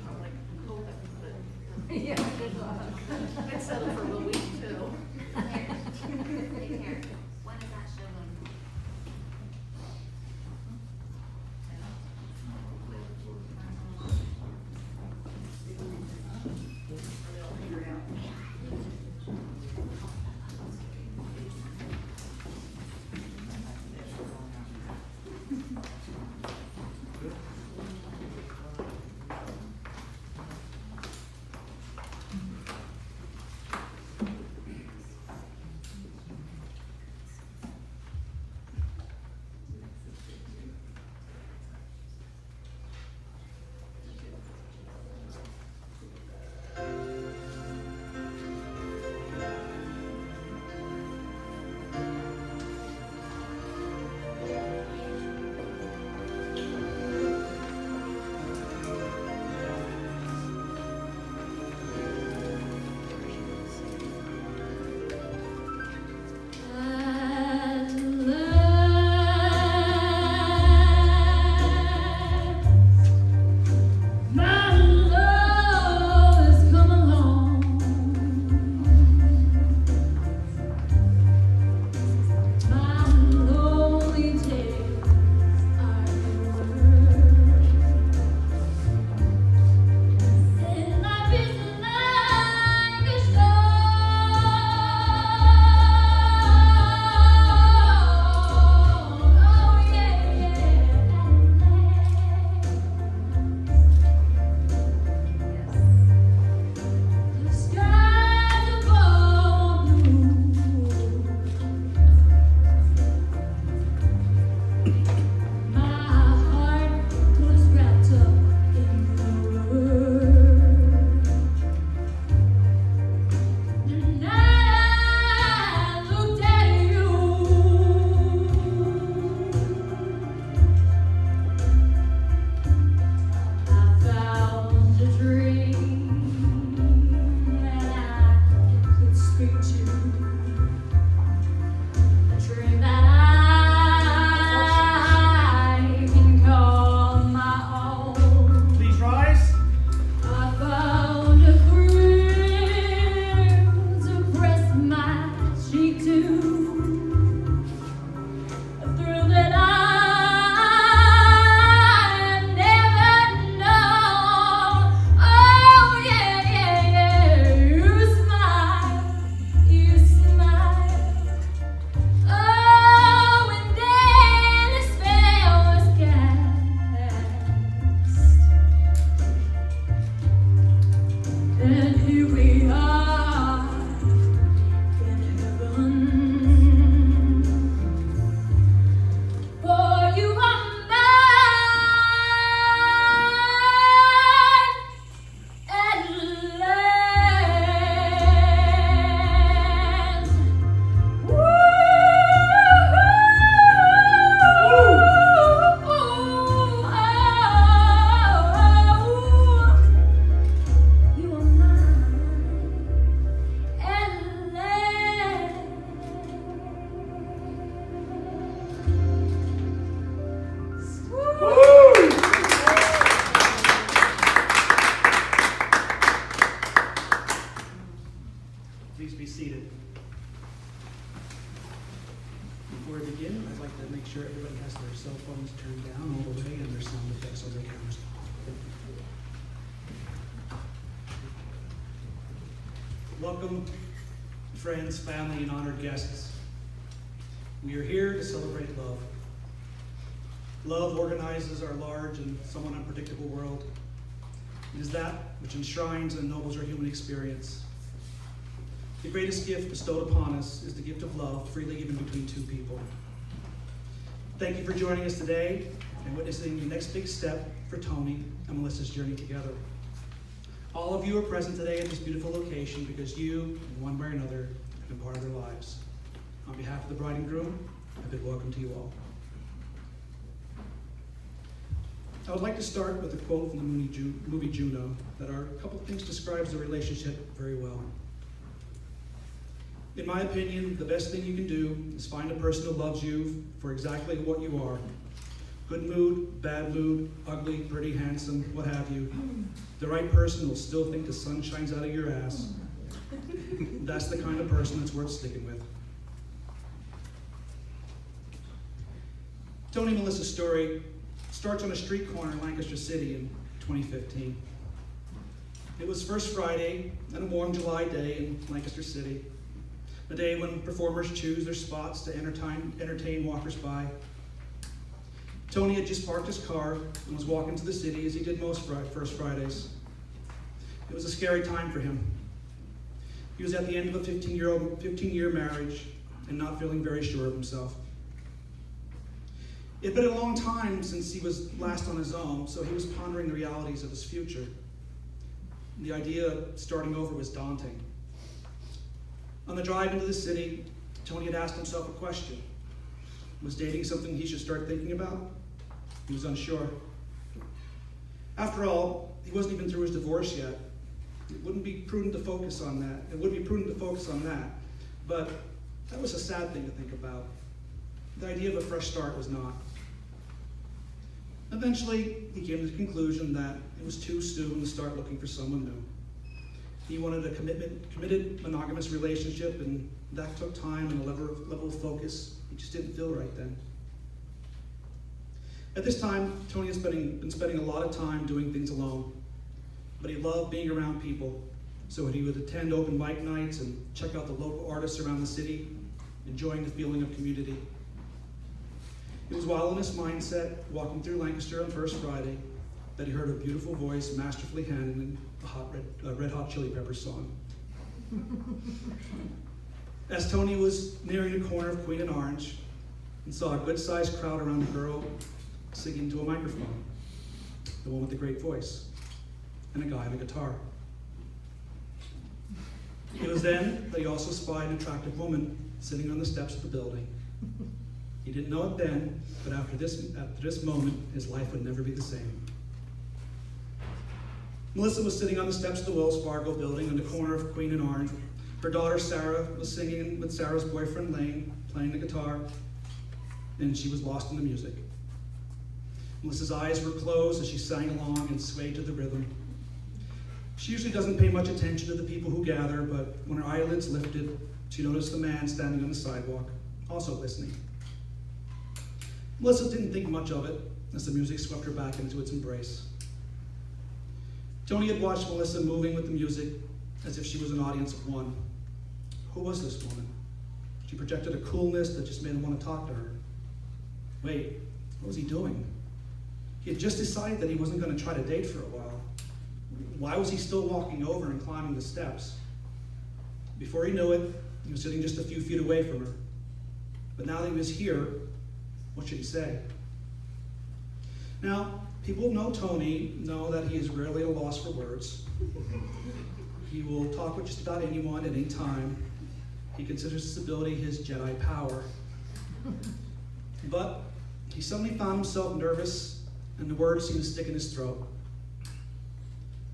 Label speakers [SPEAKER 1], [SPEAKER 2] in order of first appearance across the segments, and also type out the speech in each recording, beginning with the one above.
[SPEAKER 1] I'm like, hoping, but
[SPEAKER 2] Yeah, good luck.
[SPEAKER 1] I'd settle for a week too.
[SPEAKER 3] Here, take care. When is that show going on?
[SPEAKER 4] Please be seated. Before we begin, I'd like to make sure everybody has their cell phones turned down all the way and their sound effects on their cameras. Welcome, friends, family, and honored guests. We are here to celebrate love. Love organizes our large and somewhat unpredictable world. It is that which enshrines and ennobles our human experience. The greatest gift bestowed upon us is the gift of love, freely given between two people. Thank you for joining us today and witnessing the next big step for Tony and Melissa's journey together. All of you are present today at this beautiful location because you, in one way or another, have been part of their lives. On behalf of the bride and groom, a big welcome to you all. I would like to start with a quote from the movie Juno that are a couple of things describes the relationship very well. In my opinion, the best thing you can do is find a person who loves you for exactly what you are, Good mood, bad mood, ugly, pretty, handsome, what have you. The right person will still think the sun shines out of your ass. That's the kind of person that's worth sticking with. Tony and Melissa's story starts on a street corner in Lancaster City in 2015. It was First Friday on a warm July day in Lancaster City, a day when performers choose their spots to entertain walkers-by. Tony had just parked his car and was walking to the city as he did most First Fridays. It was a scary time for him. He was at the end of a 15-year marriage and not feeling very sure of himself. It had been a long time since he was last on his own, so he was pondering the realities of his future. The idea of starting over was daunting. On the drive into the city, Tony had asked himself a question. Was dating something he should start thinking about? He was unsure. After all, he wasn't even through his divorce yet. It wouldn't be prudent to focus on that. It would be prudent to focus on that, but that was a sad thing to think about. The idea of a fresh start was not. Eventually, he came to the conclusion that it was too soon to start looking for someone new. He wanted a committed monogamous relationship, and that took time and a level of focus. It just didn't feel right then. At this time, Tony has been spending a lot of time doing things alone, but he loved being around people, so he would attend open mic nights and check out the local artists around the city, enjoying the feeling of community. It was while in this mindset, walking through Lancaster on First Friday, that he heard a beautiful voice masterfully handling a Red Hot Chili Peppers song. As Tony was nearing the corner of Queen and Orange and saw a good-sized crowd around the girl singing to a microphone, the one with the great voice, and a guy on a guitar. It was then that he also spied an attractive woman sitting on the steps of the building. He didn't know it then, but after this moment, his life would never be the same. Melissa was sitting on the steps of the Wells Fargo building on the corner of Queen and Orange. Her daughter, Sarah, was singing with Sarah's boyfriend, Lane, playing the guitar, and she was lost in the music. Melissa's eyes were closed as she sang along and swayed to the rhythm. She usually doesn't pay much attention to the people who gather, but when her eyelids lifted, she noticed the man standing on the sidewalk, also listening. Melissa didn't think much of it as the music swept her back into its embrace. Tony had watched Melissa moving with the music as if she was an audience of one. Who was this woman? She projected a coolness that just made him want to talk to her. Wait, what was he doing? He had just decided that he wasn't going to try to date for a while. Why was he still walking over and climbing the steps? Before he knew it, he was sitting just a few feet away from her. But now that he was here, what should he say? Now, people who know Tony know that he is rarely at a loss for words. He will talk with just about anyone at any time. He considers his ability his Jedi power. But he suddenly found himself nervous, and the words seemed to stick in his throat.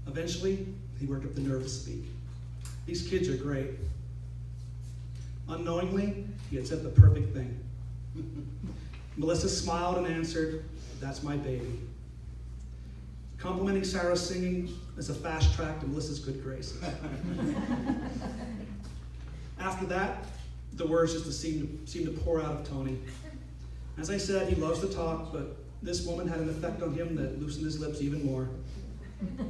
[SPEAKER 4] Eventually, he worked up the nerve to speak. These kids are great. Unknowingly, he had said the perfect thing. Melissa smiled and answered, "That's my baby." Complimenting Sarah's singing is a fast track to Melissa's good graces. After that, the words just seemed to pour out of Tony. As I said, he loves to talk, but this woman had an effect on him that loosened his lips even more.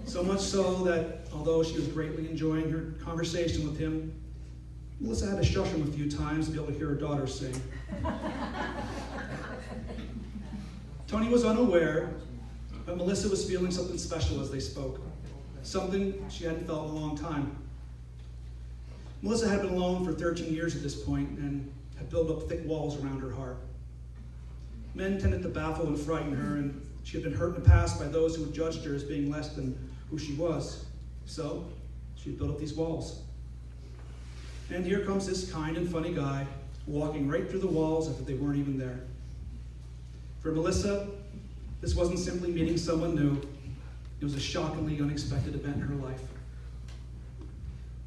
[SPEAKER 4] So much so that, although she was greatly enjoying her conversation with him, Melissa had to shush him a few times to be able to hear her daughter sing. Tony was unaware, but Melissa was feeling something special as they spoke, something she hadn't felt in a long time. Melissa had been alone for 13 years at this point and had built up thick walls around her heart. Men tended to baffle and frighten her, and she had been hurt in the past by those who had judged her as being less than who she was. So, she had built up these walls. And here comes this kind and funny guy, walking right through the walls as if they weren't even there. For Melissa, this wasn't simply meeting someone new. It was a shockingly unexpected event in her life.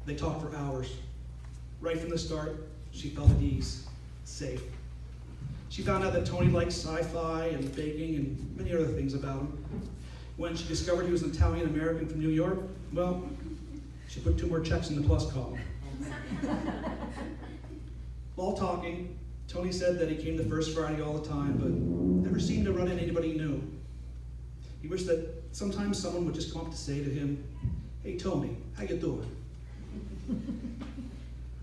[SPEAKER 4] They talked for hours. Right from the start, she felt at ease, safe. She found out that Tony liked sci-fi and baking and many other things about him. When she discovered he was an Italian-American from New York, well, she put 2 more checks in the plus column. While talking, Tony said that he came to First Friday all the time, but never seemed to run into anybody new. He wished that sometimes someone would just come up to say to him, "Hey Tony, how you doing?"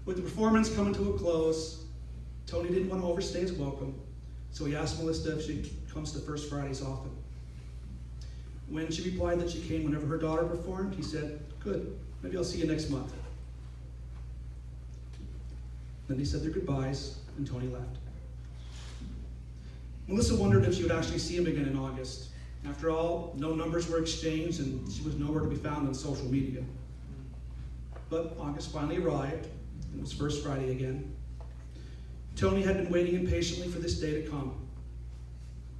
[SPEAKER 4] With the performance coming to a close, Tony didn't want to overstay his welcome, so he asked Melissa if she comes to First Fridays often. When she replied that she came whenever her daughter performed, he said, "Good, maybe I'll see you next month." Then they said their goodbyes, and Tony left. Melissa wondered if she would actually see him again in August. After all, no numbers were exchanged, and she was nowhere to be found on social media. But August finally arrived, and it was First Friday again. Tony had been waiting impatiently for this day to come.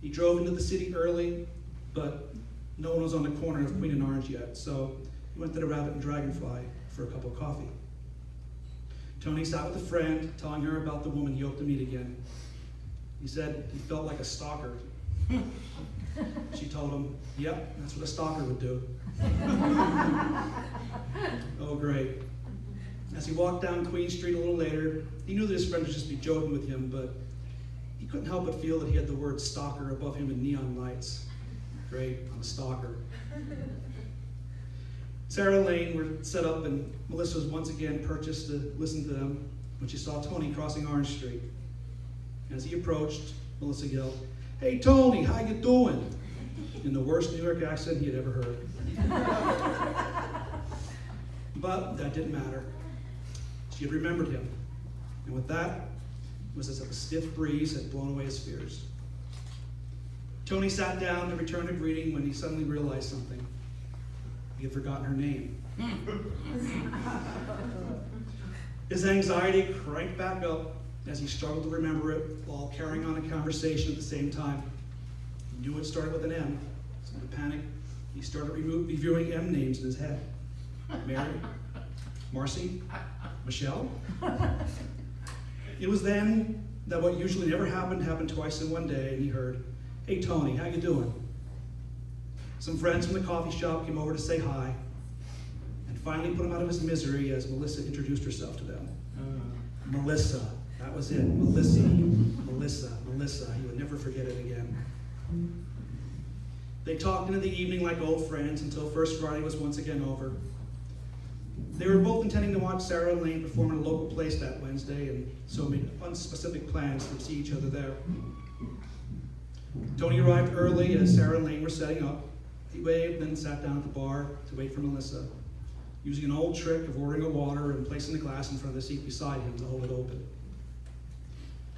[SPEAKER 4] He drove into the city early, but no one was on the corner of Queen and Orange yet, so he went to the Rabbit and Dragonfly for a cup of coffee. Tony sat with a friend, telling her about the woman he hoped to meet again. He said he felt like a stalker. She told him, "Yep, that's what a stalker would do." Oh, great. As he walked down Queen Street a little later, he knew that his friend would just be joking with him, but he couldn't help but feel that he had the word stalker above him in neon lights. Great, I'm a stalker. Sarah and Lane were set up, and Melissa was once again purchased to listen to them when she saw Tony crossing Orange Street. As he approached, Melissa yelled, "Hey Tony, how you doing?" in the worst New York accent he had ever heard. But that didn't matter. She had remembered him, and with that, it was as if a stiff breeze had blown away his fears. Tony sat down to return a greeting when he suddenly realized something. He had forgotten her name. His anxiety cranked back up as he struggled to remember it while carrying on a conversation at the same time. He knew it started with an M, so in a panic, he started reviewing M names in his head. Mary, Marcy, Michelle. It was then that what usually never happened twice in one day, and he heard, "Hey Tony, how you doing?" Some friends from the coffee shop came over to say hi, and finally put him out of his misery as Melissa introduced herself to them. Melissa, that was it, Melissa, Melissa, he would never forget it again. They talked into the evening like old friends until First Friday was once again over. They were both intending to watch Sarah and Lane perform at a local place that Wednesday, and so made unspecific plans to see each other there. Tony arrived early as Sarah and Lane were setting up. He waved, then sat down at the bar to wait for Melissa, using an old trick of ordering a water and placing the glass in front of the seat beside him to hold it open.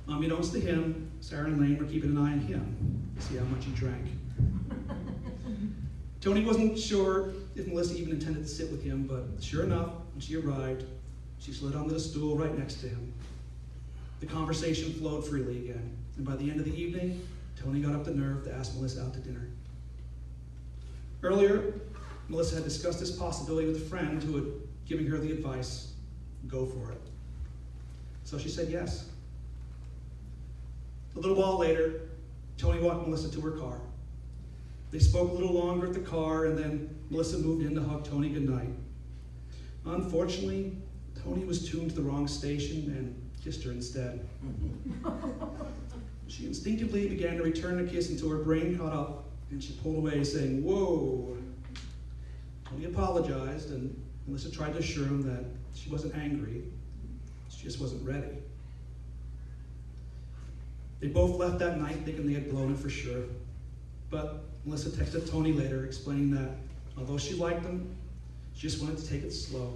[SPEAKER 4] Unbeknownst to him, Sarah and Lane were keeping an eye on him to see how much he drank. Tony wasn't sure if Melissa even intended to sit with him, but sure enough, when she arrived, she slid onto the stool right next to him. The conversation flowed freely again, and by the end of the evening, Tony got up the nerve to ask Melissa out to dinner. Earlier, Melissa had discussed this possibility with a friend who had given her the advice, go for it. So she said yes. A little while later, Tony walked Melissa to her car. They spoke a little longer at the car, and then Melissa moved in to hug Tony goodnight. Unfortunately, Tony was tuned to the wrong station and kissed her instead. She instinctively began to return the kiss until her brain caught up, and she pulled away, saying, "Whoa." Tony apologized, and Melissa tried to assure him that she wasn't angry, she just wasn't ready. They both left that night thinking they had blown it for sure. But Melissa texted Tony later explaining that although she liked him, she just wanted to take it slow.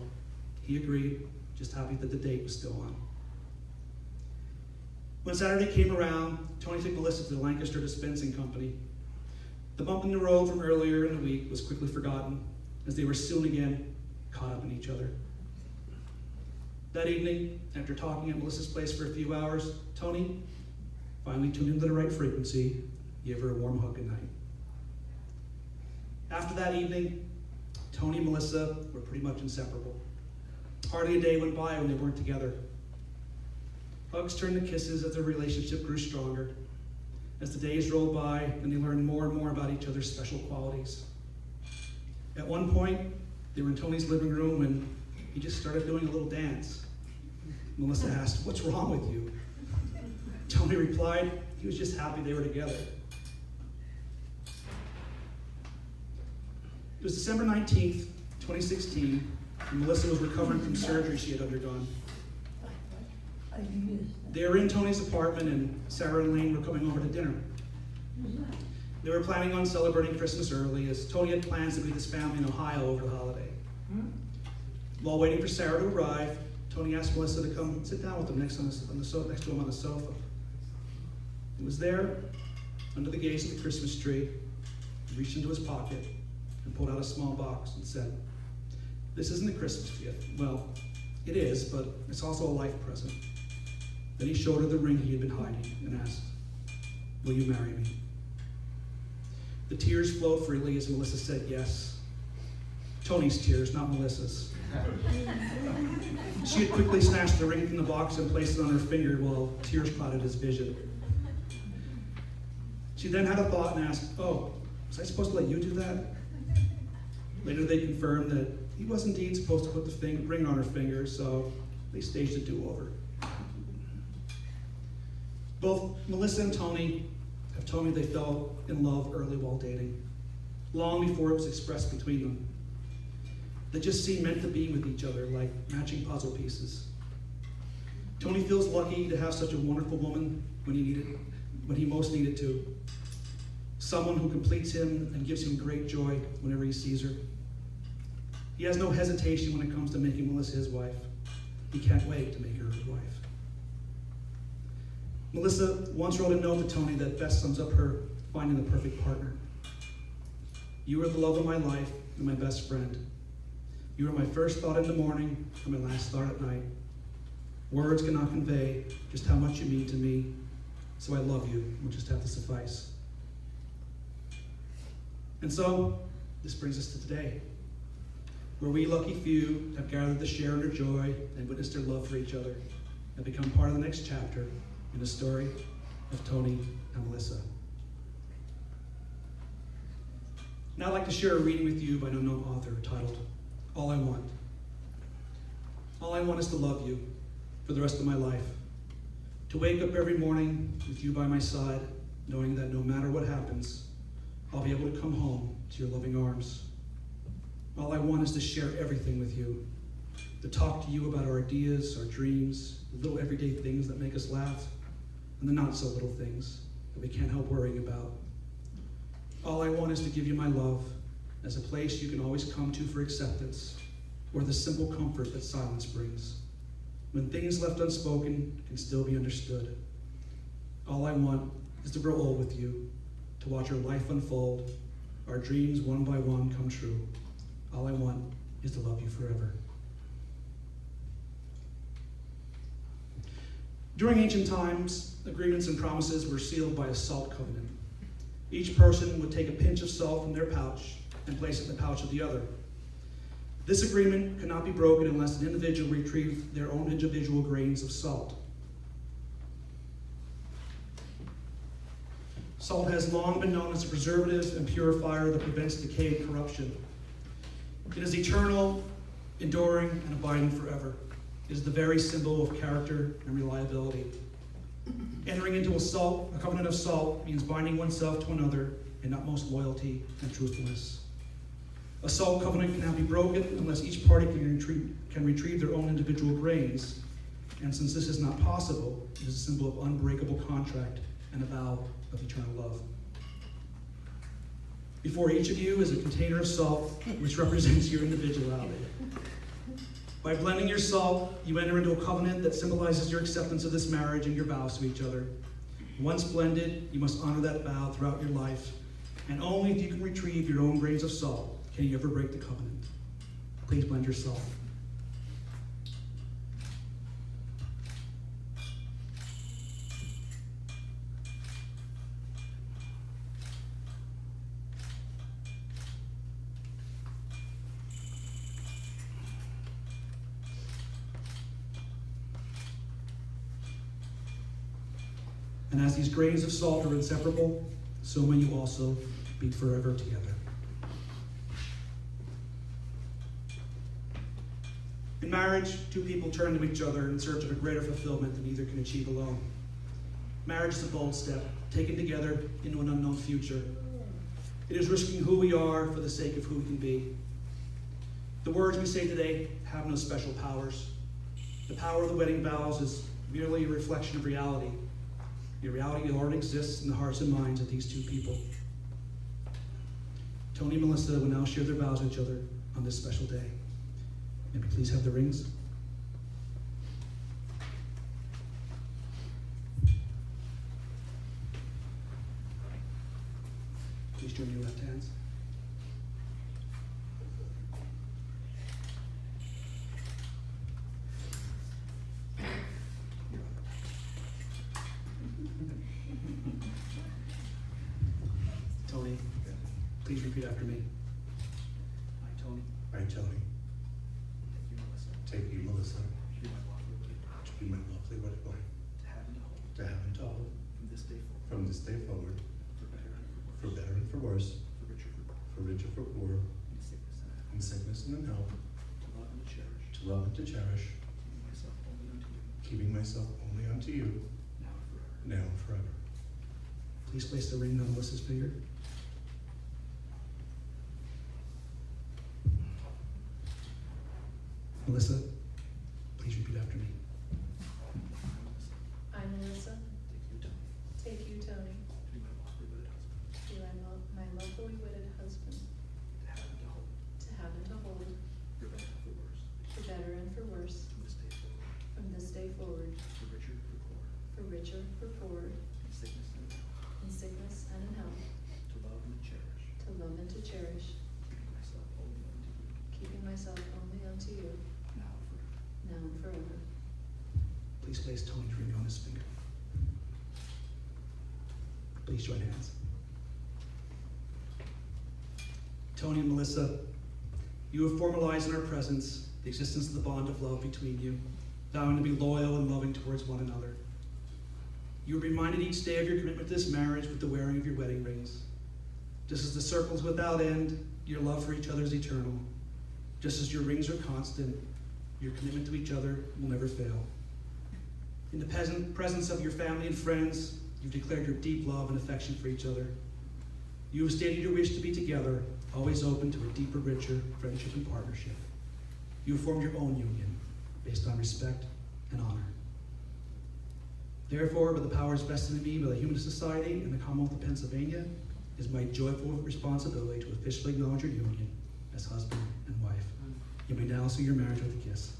[SPEAKER 4] He agreed, just happy that the date was still on. When Saturday came around, Tony took Melissa to the Lancaster Dispensing Company. The bump in the road from earlier in the week was quickly forgotten, as they were soon again caught up in each other. That evening, after talking at Melissa's place for a few hours, Tony finally tuned into the right frequency, gave her a warm hug goodnight. After that evening, Tony and Melissa were pretty much inseparable. Hardly a day went by when they weren't together. Hugs turned to kisses as their relationship grew stronger. as the days rolled by and they learned more and more about each other's special qualities. At one point, they were in Tony's living room and he just started doing a little dance. Melissa asked, "What's wrong with you?" Tony replied, he was just happy they were together. It was December 19th, 2016, and Melissa was recovering from surgery she had undergone. They were in Tony's apartment and Sarah and Elaine were coming over to dinner. They were planning on celebrating Christmas early as Tony had plans to be with his family in Ohio over the holiday. While waiting for Sarah to arrive, Tony asked Melissa to come sit down with him next to him on the sofa. He was there, under the gaze of the Christmas tree. He reached into his pocket and pulled out a small box and said, "This isn't a Christmas gift. Well, it is, but it's also a life present." Then he showed her the ring he had been hiding and asked, "Will you marry me?" The tears flowed freely as Melissa said yes. Tony's tears, not Melissa's. She had quickly snatched the ring from the box and placed it on her finger while tears clouded his vision. She then had a thought and asked, "Oh, was I supposed to let you do that?" Later they confirmed that he was indeed supposed to put the ring on her finger, so they staged a do-over. Both Melissa and Tony have told me they fell in love early while dating, long before it was expressed between them. They just seemed meant to be with each other like matching puzzle pieces. Tony feels lucky to have such a wonderful woman when he most needed to. Someone who completes him and gives him great joy whenever he sees her. He has no hesitation when it comes to making Melissa his wife. He can't wait to make her his wife. Melissa once wrote a note to Tony that best sums up her finding the perfect partner. "You are the love of my life and my best friend. You are my first thought in the morning and my last thought at night. Words cannot convey just how much you mean to me, so I love you, will just have to suffice." And so, this brings us to today, where we lucky few have gathered to share in their joy and witness their love for each other and become part of the next chapter in the story of Tony and Melissa. Now I'd like to share a reading with you by an unknown author titled, "All I Want." All I want is to love you for the rest of my life. To wake up every morning with you by my side, knowing that no matter what happens, I'll be able to come home to your loving arms. All I want is to share everything with you, to talk to you about our ideas, our dreams, the little everyday things that make us laugh, and the not so little things that we can't help worrying about. All I want is to give you my love as a place you can always come to for acceptance, or the simple comfort that silence brings, when things left unspoken can still be understood. All I want is to grow old with you, to watch our life unfold, our dreams one by one come true. All I want is to love you forever. During ancient times, agreements and promises were sealed by a salt covenant. Each person would take a pinch of salt from their pouch and place it in the pouch of the other. This agreement could not be broken unless an individual retrieved their own individual grains of salt. Salt has long been known as a preservative and purifier that prevents decay and corruption. It is eternal, enduring, and abiding forever. It is the very symbol of character and reliability. Entering into a covenant of salt means binding oneself to another in utmost loyalty and truthfulness. A salt covenant cannot be broken unless each party can retrieve their own individual grains. And since this is not possible, it is a symbol of unbreakable contract and a vow of eternal love. Before each of you is a container of salt, which represents your individuality. By blending your salt, you enter into a covenant that symbolizes your acceptance of this marriage and your vows to each other. Once blended, you must honor that vow throughout your life, and only if you can retrieve your own grains of salt can you ever break the covenant. Please blend your salt. And as these grains of salt are inseparable, so may you also be forever together. In marriage, two people turn to each other in search of a greater fulfillment than either can achieve alone. Marriage is a bold step, taken together into an unknown future. It is risking who we are for the sake of who we can be. The words we say today have no special powers. The power of the wedding vows is merely a reflection of reality. The reality that already exists in the hearts and minds of these two people. Tony and Melissa will now share their vows with each other on this special day. May we please have the rings? Please join your left hands. Tony, please repeat after me. I, Tony.
[SPEAKER 2] I, Tony, take you, Melissa,
[SPEAKER 4] To be my lawful wedded wife,
[SPEAKER 2] to be my lovely wedded wife,
[SPEAKER 4] to have and to hold,
[SPEAKER 2] to have and to hold,
[SPEAKER 4] from this day forward,
[SPEAKER 2] from this day forward,
[SPEAKER 4] for better and
[SPEAKER 2] for better and for worse,
[SPEAKER 4] for richer,
[SPEAKER 2] for richer, for poorer,
[SPEAKER 4] in sickness and health,
[SPEAKER 2] in sickness and in health,
[SPEAKER 4] to love and to cherish,
[SPEAKER 2] to love and to cherish,
[SPEAKER 4] keeping myself only unto you,
[SPEAKER 2] keeping myself only unto you,
[SPEAKER 4] now and forever.
[SPEAKER 2] now and forever.
[SPEAKER 4] Please place the ring on Melissa's finger. Melissa, please repeat after me.
[SPEAKER 1] I, Melissa, take you, Tony,
[SPEAKER 4] To be my lawfully wedded husband,
[SPEAKER 1] to be my lawfully wedded husband,
[SPEAKER 4] to have and to hold,
[SPEAKER 1] to have and to hold,
[SPEAKER 4] for better and for worse,
[SPEAKER 1] for better and for worse,
[SPEAKER 4] from this day forward,
[SPEAKER 1] from this day forward,
[SPEAKER 4] for richer, for poorer,
[SPEAKER 1] for richer, for poorer,
[SPEAKER 4] in sickness and in health,
[SPEAKER 1] in sickness and in health,
[SPEAKER 4] to love and to cherish,
[SPEAKER 1] to love and to cherish,
[SPEAKER 4] keeping myself only unto you,
[SPEAKER 1] keeping myself only unto you,
[SPEAKER 4] now and forever.
[SPEAKER 1] now and forever.
[SPEAKER 4] Please place Tony's ring on his finger. Please join hands. Tony and Melissa, you have formalized in our presence the existence of the bond of love between you, vowing to be loyal and loving towards one another. You are reminded each day of your commitment to this marriage with the wearing of your wedding rings. Just as the circles without end, your love for each other is eternal. Just as your rings are constant, your commitment to each other will never fail. In the presence of your family and friends, you've declared your deep love and affection for each other. You have stated your wish to be together, always open to a deeper, richer friendship and partnership. You have formed your own union, based on respect and honor. Therefore, by the powers vested in me by the Humanist Society and the Commonwealth of Pennsylvania, it is my joyful responsibility to officially acknowledge your union as husband and wife. You may now seal your marriage with a kiss.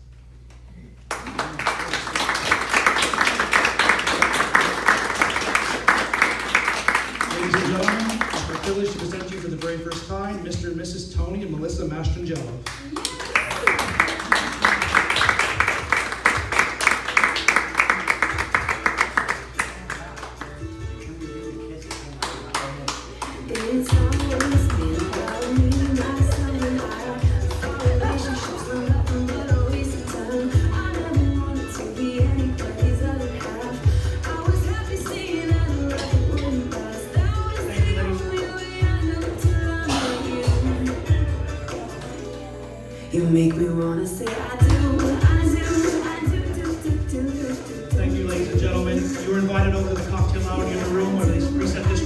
[SPEAKER 4] Ladies and gentlemen, it's my privilege to present you for the very first time, Mr. and Mrs. Tony and Melissa Mastrangello.
[SPEAKER 5] It's always been about me, myself and I. Our relationships are nothing but a waste of time. I never wanted to be anybody's other half. I was happy seeing I don't like it when you passed. That was the only way I knew to love you. You make me wanna say I do,
[SPEAKER 4] Thank you, ladies and gentlemen. You are invited over to the cocktail lounge in the room where they preset this